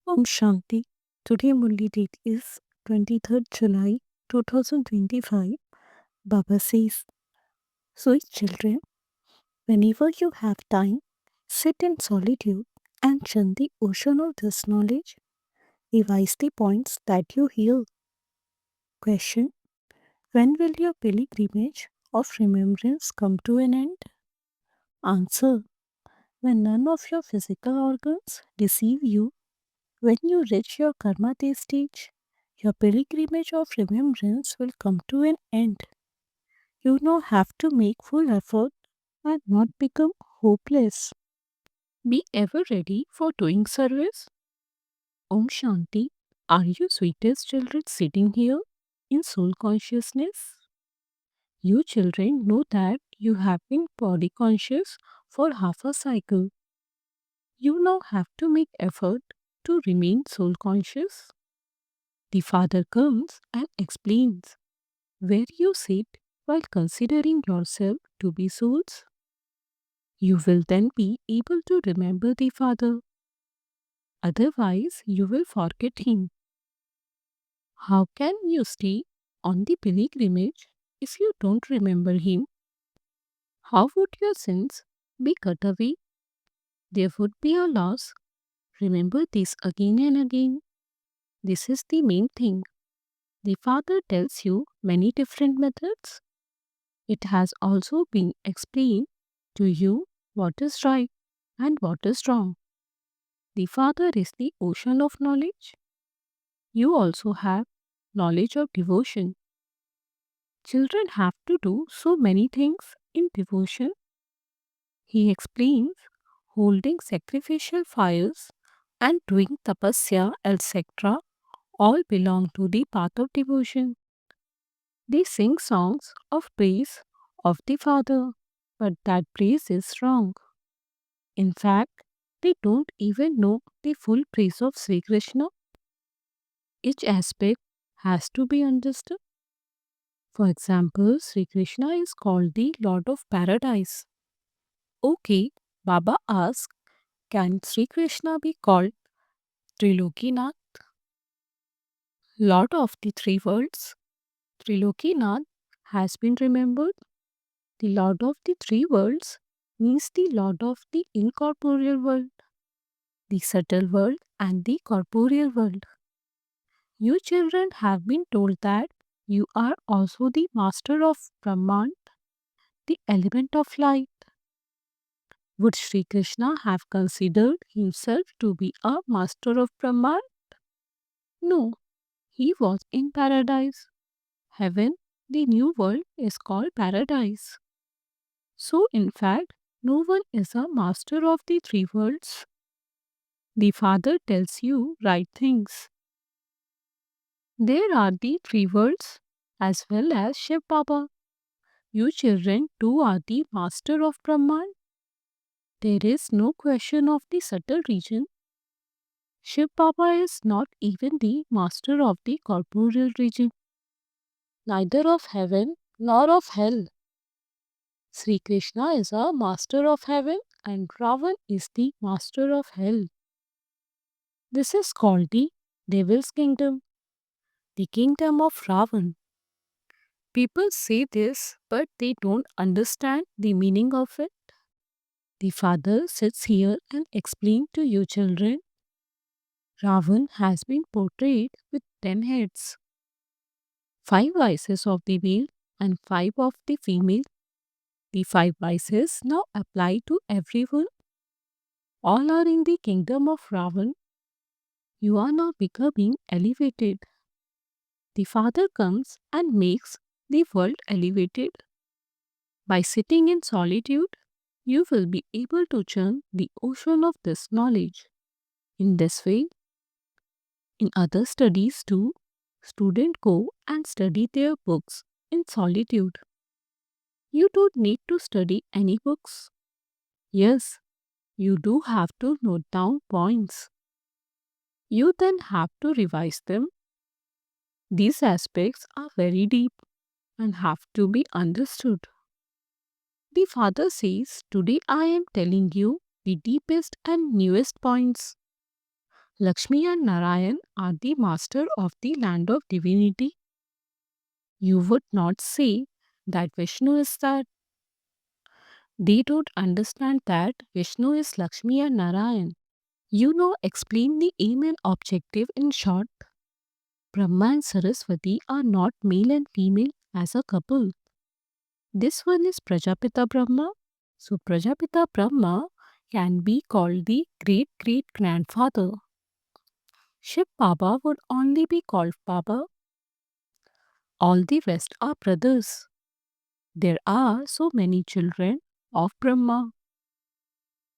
Om Shanti. Today Murli date is 23rd July 2025. Baba says, sweet children, whenever you have time, sit in solitude and chant the ocean of this knowledge. Revise the points that you hear. Question: when will your pilgrimage of remembrance come to an end? Answer: when none of your physical organs deceive you, when you reach your karma day stage, your pilgrimage of remembrance will come to an end. You now have to make full effort and not become hopeless. Be ever ready for doing service. Om Shanti. Are you sweetest children sitting here in soul consciousness? You children know that you have been body conscious for half a cycle. You now have to make effort to remain soul conscious. The Father comes and explains where you sit while considering yourself to be souls. You will then be able to remember the Father. Otherwise, you will forget Him. How can you stay on the pilgrimage if you don't remember Him? How would your sins be cut away? There would be a loss. Remember this again and again. This is the main thing. The Father tells you many different methods. It has also been explained to you what is right and what is wrong. The Father is the ocean of knowledge. You also have knowledge of devotion. Children have to do so many things in devotion. He explains holding sacrificial fires and doing tapasya, etc. all belong to the path of devotion. They sing songs of praise of the Father, but that praise is wrong. In fact, they don't even know the full praise of Sri Krishna. Each aspect has to be understood. For example, Sri Krishna is called the Lord of Paradise. Okay, Baba asks, can Sri Krishna be called Trilokinath, Lord of the three worlds? Trilokinath has been remembered. The Lord of the three worlds means the Lord of the incorporeal world, the subtle world, and the corporeal world. You children have been told that you are also the master of Brahman, the element of light. Would Sri Krishna have considered himself to be a master of Brahman? No, he was in paradise. Heaven, the new world, is called paradise. So, in fact, no one is a master of the three worlds. The Father tells you right things. There are the three worlds as well as Shiv Baba. You children too are the master of Brahman. There is no question of the subtle region. Shiv Baba is not even the master of the corporeal region, neither of heaven nor of hell. Sri Krishna is a master of heaven and Ravan is the master of hell. This is called the devil's kingdom, the kingdom of Ravan. People say this, but they don't understand the meaning of it. The Father sits here and explains to you children. Ravan has been portrayed with 10 heads, 5 vices of the male and 5 of the female. The 5 vices now apply to everyone. All are in the kingdom of Ravan. You are now becoming elevated. The Father comes and makes the world elevated. By sitting in solitude, you will be able to churn the ocean of this knowledge. In this way, in other studies too, students go and study their books in solitude. You don't need to study any books. Yes, you do have to note down points. You then have to revise them. These aspects are very deep and have to be understood. The Father says, today I am telling you the deepest and newest points. Lakshmi and Narayan are the master of the land of divinity. You would not say that Vishnu is that. They don't understand that Vishnu is Lakshmi and Narayan. Explain the aim and objective in short. Brahma and Saraswati are not male and female as a couple. This one is Prajapita Brahma. So Prajapita Brahma can be called the great great grandfather. Shiv Baba would only be called Baba. All the rest are brothers. There are so many children of Brahma.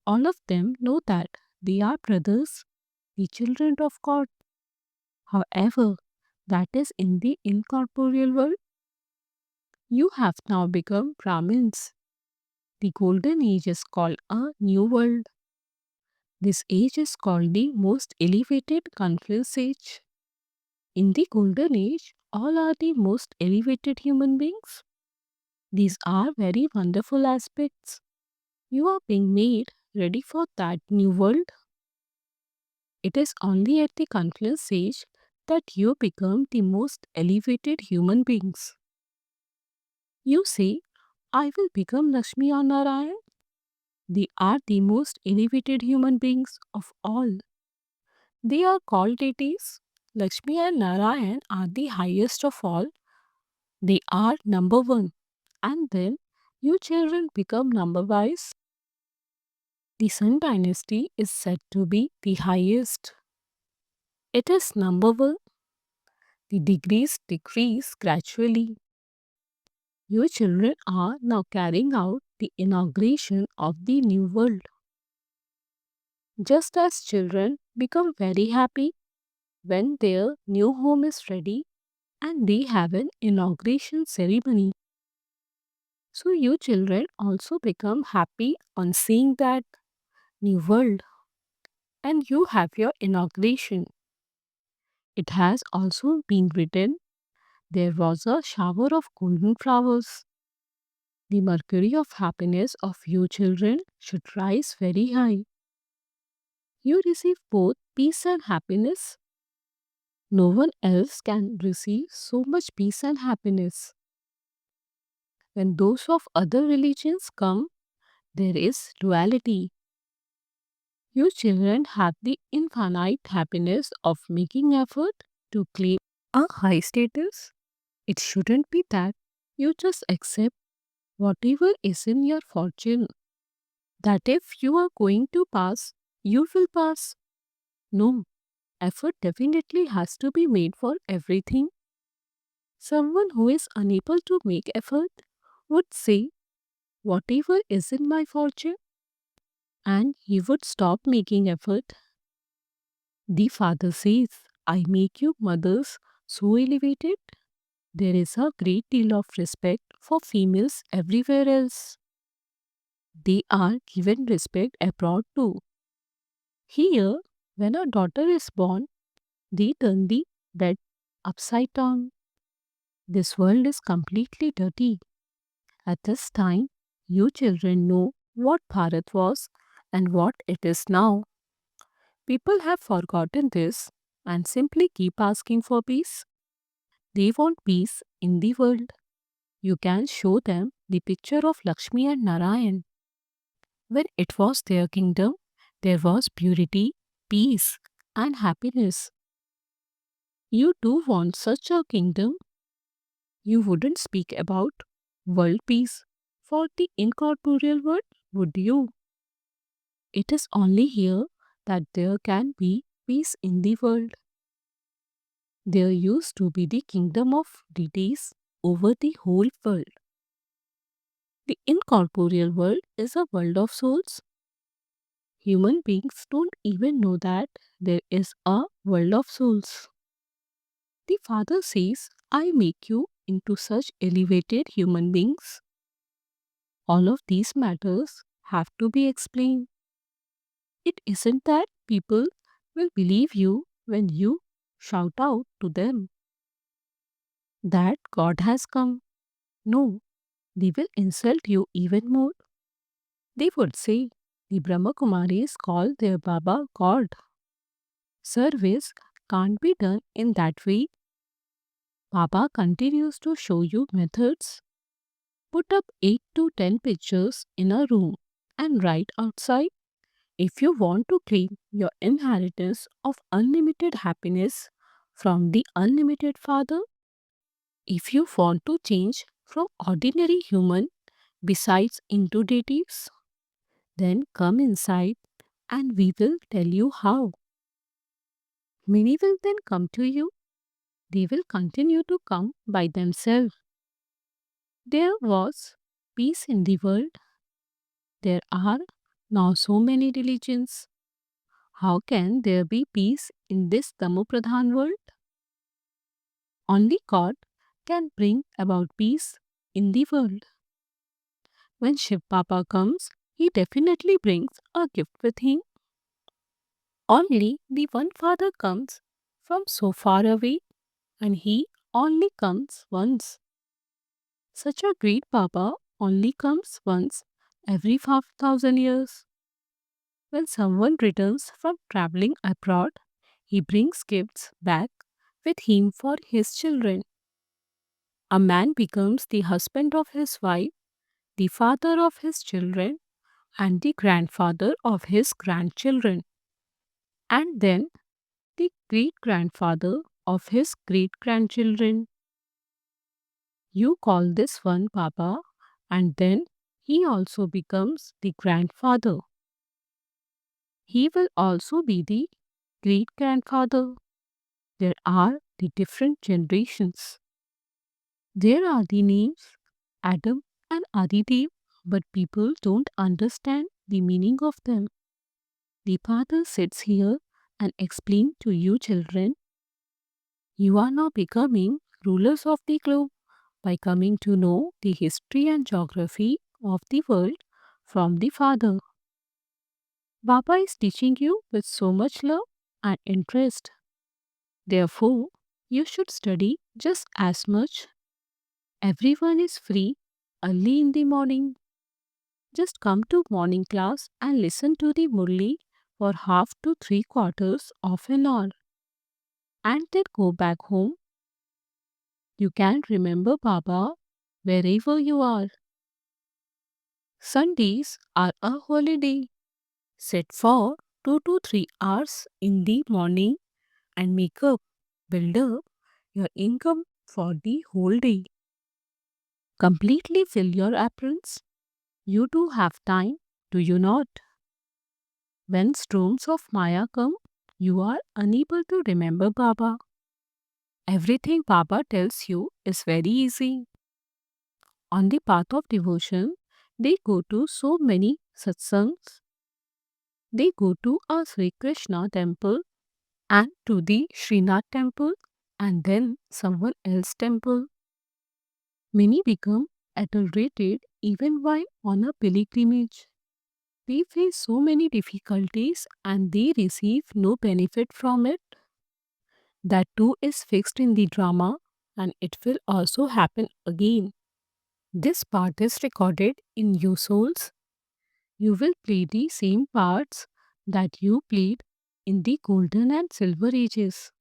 All of them know that they are brothers, the children of God. However, that is in the incorporeal world. You have now become Brahmins. The golden age is called a new world. This age is called the most elevated confluence age. In the golden age, all are the most elevated human beings. These are very wonderful aspects. You are being made ready for that new world. It is only at the confluence stage that you become the most elevated human beings. You say, I will become Lakshmi or Narayan. They are the most elevated human beings of all. They are called deities. Lakshmi and Narayan are the highest of all. They are number one. And then you children become number wise. The Sun dynasty is said to be the highest. It is number one. The degrees decrease gradually. Your children are now carrying out the inauguration of the new world. Just as children become very happy when their new home is ready and they have an inauguration ceremony. So you children also become happy on seeing that new world and you have your inauguration. It has also been written there was a shower of golden flowers. The mercury of happiness of you children should rise very high. You receive both peace and happiness. No one else can receive so much peace and happiness. When those of other religions come, there is duality. You children have the infinite happiness of making effort to claim a high status. It shouldn't be that you just accept whatever is in your fortune. That if you are going to pass, you will pass. No, effort definitely has to be made for everything. Someone who is unable to make effort would say, whatever is in my fortune, and he would stop making effort. The father says, I make you mothers so elevated. There is a great deal of respect for females everywhere else. They are given respect abroad too. Here, when a daughter is born, they turn the bed upside down. This world is completely dirty. At this time, you children know what Bharat was and what it is now. People have forgotten this and simply keep asking for peace. They want peace in the world. You can show them the picture of Lakshmi and Narayan. When it was their kingdom, there was purity, peace, and happiness. You do want such a kingdom. You wouldn't speak about world peace for the incorporeal world, would you? It is only here that there can be peace in the world. There used to be the kingdom of deities over the whole world. The incorporeal world is a world of souls. Human beings don't even know that there is a world of souls. The Father says, I make you into such elevated human beings. All of these matters have to be explained. It isn't that people will believe you when you shout out to them that God has come. No, they will insult you even more. They would say the Brahma Kumaris call their Baba God. Service can't be done in that way. Baba continues to show you methods. Put up 8 to 10 pictures in a room and write outside. If you want to claim your inheritance of unlimited happiness from the unlimited Father, if you want to change from ordinary human besides into deities, then come inside and we will tell you how. Many will then come to you. They will continue to come by themselves. There was peace in the world. There are now so many religions. How can there be peace in this Tamopradhan world? Only God can bring about peace in the world. When Shiv Baba comes, he definitely brings a gift with him. Only the one Father comes from so far away, and he only comes once. Such a great Baba only comes once every 5,000 years. When someone returns from traveling abroad, he brings gifts back with him for his children. A man becomes the husband of his wife, the father of his children, and the grandfather of his grandchildren, and then the great grandfather of his great grandchildren. You call this one Baba, and then he also becomes the grandfather. He will also be the great grandfather. There are the different generations. There are the names Adam and Adidev, but people don't understand the meaning of them. The father sits here and explains to you children, you are now becoming rulers of the globe by coming to know the history and geography of the world from the father. Baba is teaching you with so much love and interest. Therefore, you should study just as much. Everyone is free early in the morning. Just come to morning class and listen to the Murli for half to 3/4 of an hour and then go back home. You can remember Baba wherever you are. Sundays are a holiday. Sit for 2 to 3 hours in the morning and make up, build up your income for the whole day. Completely fill your aprons. You do have time, do you not? When storms of Maya come, you are unable to remember Baba. Everything Baba tells you is very easy. On the path of devotion, they go to so many satsangs. They go to a Sri Krishna temple and to the Srinath temple and then someone else temple. Many become adulterated even while on a pilgrimage. They face so many difficulties and they receive no benefit from it. That too is fixed in the drama and it will also happen again. This part is recorded in you souls. You will play the same parts that you played in the golden and silver ages.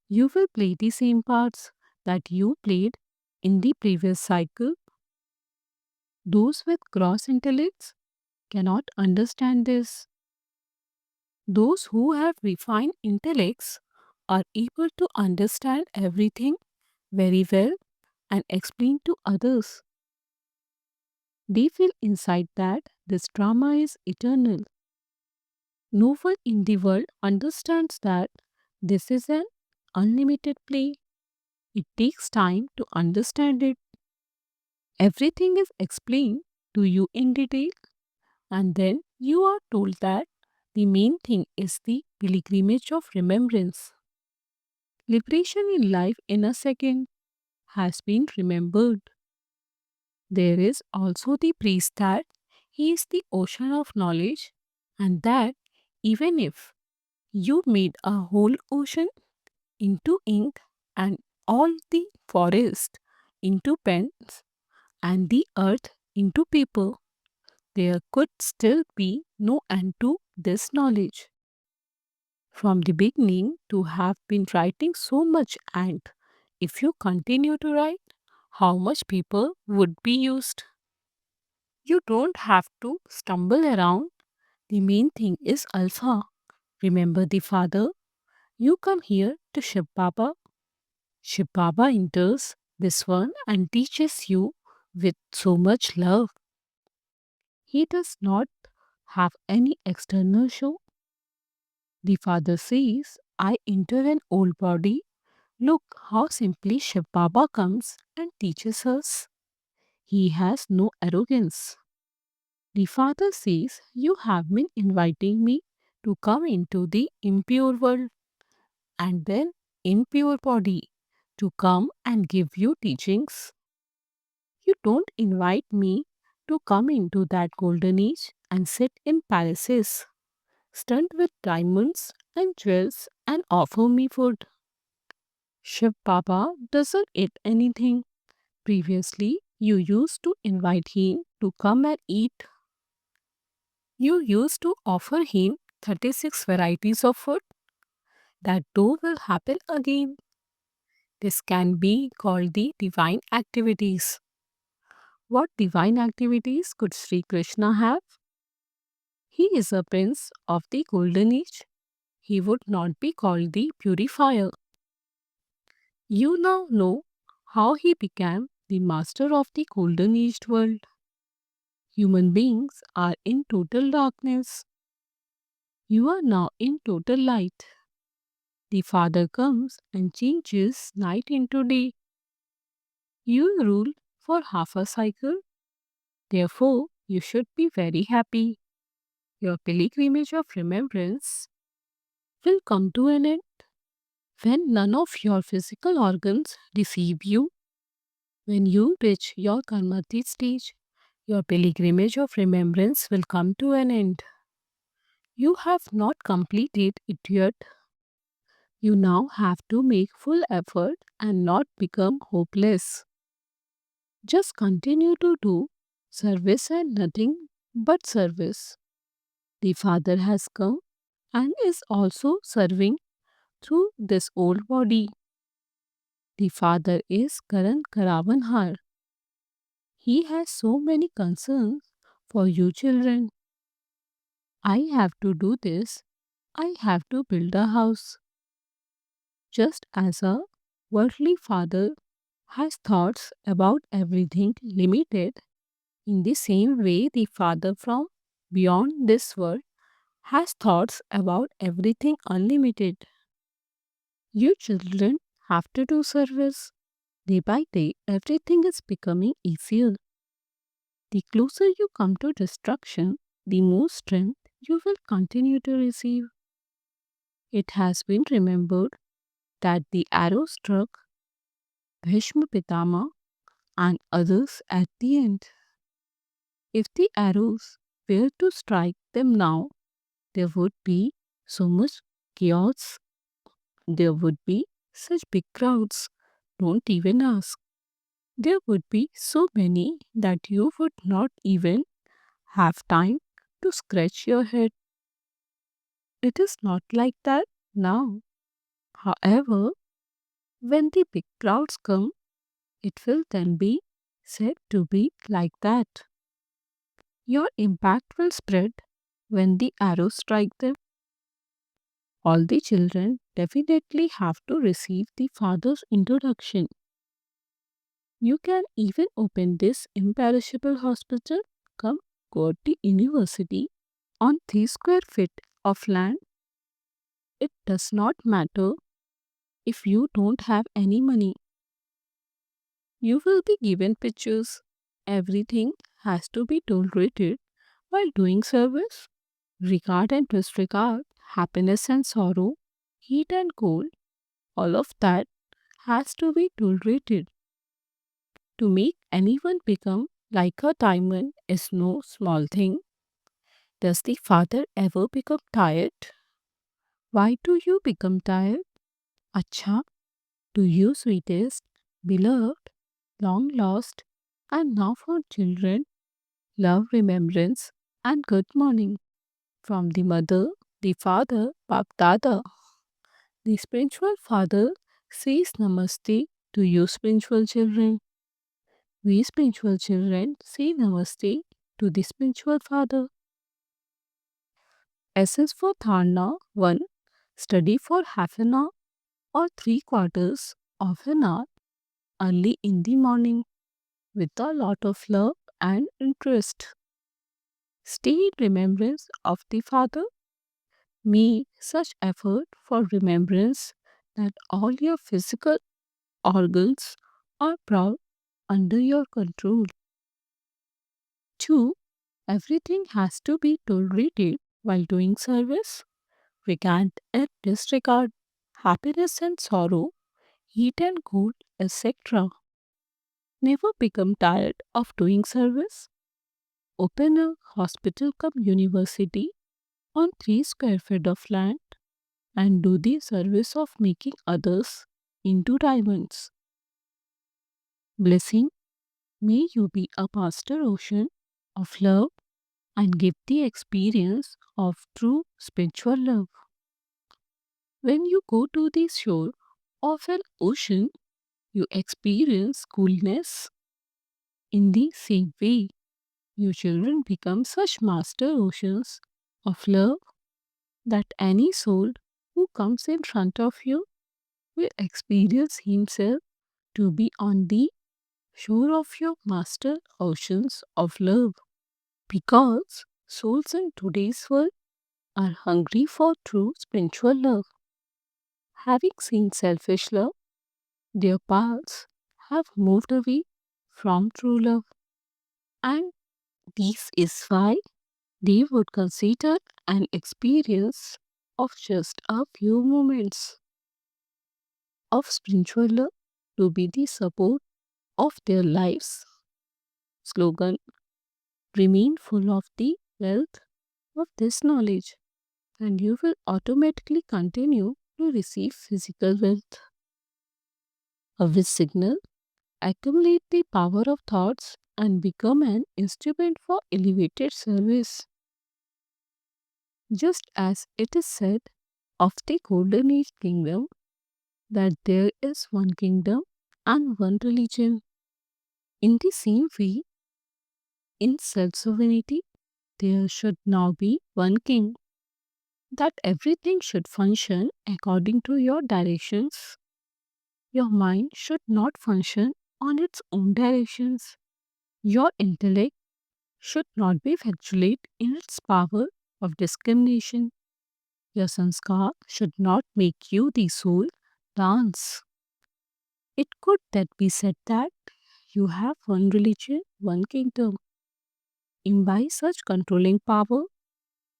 You will play the same parts that you played in the previous cycle. Those with gross intellects cannot understand this. Those who have refined intellects are able to understand everything very well and explain to others. They feel inside that this drama is eternal. No one in the world understands that this is an unlimited play. It takes time to understand it. Everything is explained to you in detail, and then you are told that the main thing is the pilgrimage of remembrance. Liberation in life in a second has been remembered. There is also the priest that he is the ocean of knowledge, and that even if you made a whole ocean into ink and all the forest into pens and the earth into paper, there could still be no end to this knowledge. from the beginning to have been writing so much, and if you continue to write, how much paper would be used? You don't have to stumble around. The main thing is Alpha. Remember the father? You come here to Shiv Baba. Shiv Baba enters this one and teaches you with so much love. He does not have any external show. The father says, I enter an old body. Look how simply Shiv Baba comes and teaches us. He has no arrogance. The father says, you have been inviting me to come into the impure world and then impure body to come and give you teachings. You don't invite me to come into that golden age and sit in palaces, stunned with diamonds and jewels and offer me food. Shiv Baba doesn't eat anything. Previously, you used to invite him to come and eat. You used to offer him 36 varieties of food. That too will happen again. This can be called the divine activities. What divine activities could Sri Krishna have? He is a prince of the golden age. He would not be called the purifier. You now know how he became the master of the golden aged world. Human beings are in total darkness. You are now in total light. The Father comes and changes night into day. You rule for half a cycle. Therefore, you should be very happy. Your pilgrimage of remembrance will come to an end when none of your physical organs deceive you. When you reach your karmatit stage, your pilgrimage of remembrance will come to an end. You have not completed it yet. You now have to make full effort and not become hopeless. Just continue to do service and nothing but service. The Father has come and is also serving through this old body. The Father is Karan Karavanhar. He has so many concerns for you children. I have to do this. I have to build a house. Just as a worldly father has thoughts about everything limited, in the same way the Father from beyond this world has thoughts about everything unlimited. You children have to do service. Day by day, everything is becoming easier. The closer you come to destruction, the more strength you will continue to receive. It has been remembered that the arrow struck Bhishma Pitama and others at the end. If the arrows were to strike them now, there would be so much chaos. There would be such big crowds. Don't even ask. There would be so many that you would not even have time to scratch your head. It is not like that now. However, when the big crowds come, it will then be said to be like that. Your impact will spread when the arrows strike them. All the children definitely have to receive the father's introduction. You can even open this imperishable hospital, come go to university on 3 square feet of land. It does not matter if you don't have any money. You will be given pictures. Everything has to be tolerated while doing service. Regard and disregard, happiness and sorrow, heat and cold, all of that has to be tolerated. To make anyone become like a diamond is no small thing. Does the father ever become tired? Why do you become tired? Acha, to you, sweetest, beloved, long lost, and now for children, love, remembrance, and good morning from the mother, The father, Bap Dada, the spiritual father says Namaste to you spiritual children. We spiritual children say Namaste to the spiritual father. SS for Dharna 1. Study for half an hour or 3/4 of an hour early in the morning with a lot of love and interest. Stay in remembrance of the Father. Make such effort for remembrance that all your physical organs are brought under your control. 2. Everything has to be tolerated while doing service. We can't disregard happiness and sorrow, heat and cold, etc. Never become tired of doing service. Open a hospital cum university on 3 square feet of land and do the service of making others into diamonds. Blessing, may you be a master ocean of love and give the experience of true spiritual love. When you go to the shore of an ocean, you experience coolness. In the same way, your children become such master oceans of love that any soul who comes in front of you will experience himself to be on the shore of your master oceans of love. Because souls in today's world are hungry for true spiritual love. Having seen selfish love, their paths have moved away from true love. And this is why they would consider an experience of just a few moments of spiritual love to be the support of their lives. Slogan: remain full of the wealth of this knowledge, and you will automatically continue to receive physical wealth. A wish signal: accumulate the power of thoughts and become an instrument for elevated service. Just as it is said of the Golden Age kingdom that there is one kingdom and one religion. In the same way, in self sovereignty, there should now be one king, that everything should function according to your directions. Your mind should not function on its own directions. Your intellect should not be vigilant in its power of discrimination. Your sanskar should not make you the soul dance. It could that be said that you have one religion, one kingdom. Imbibe such controlling power.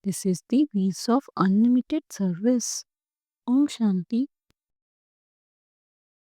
This is the means of unlimited service. Om Shanti.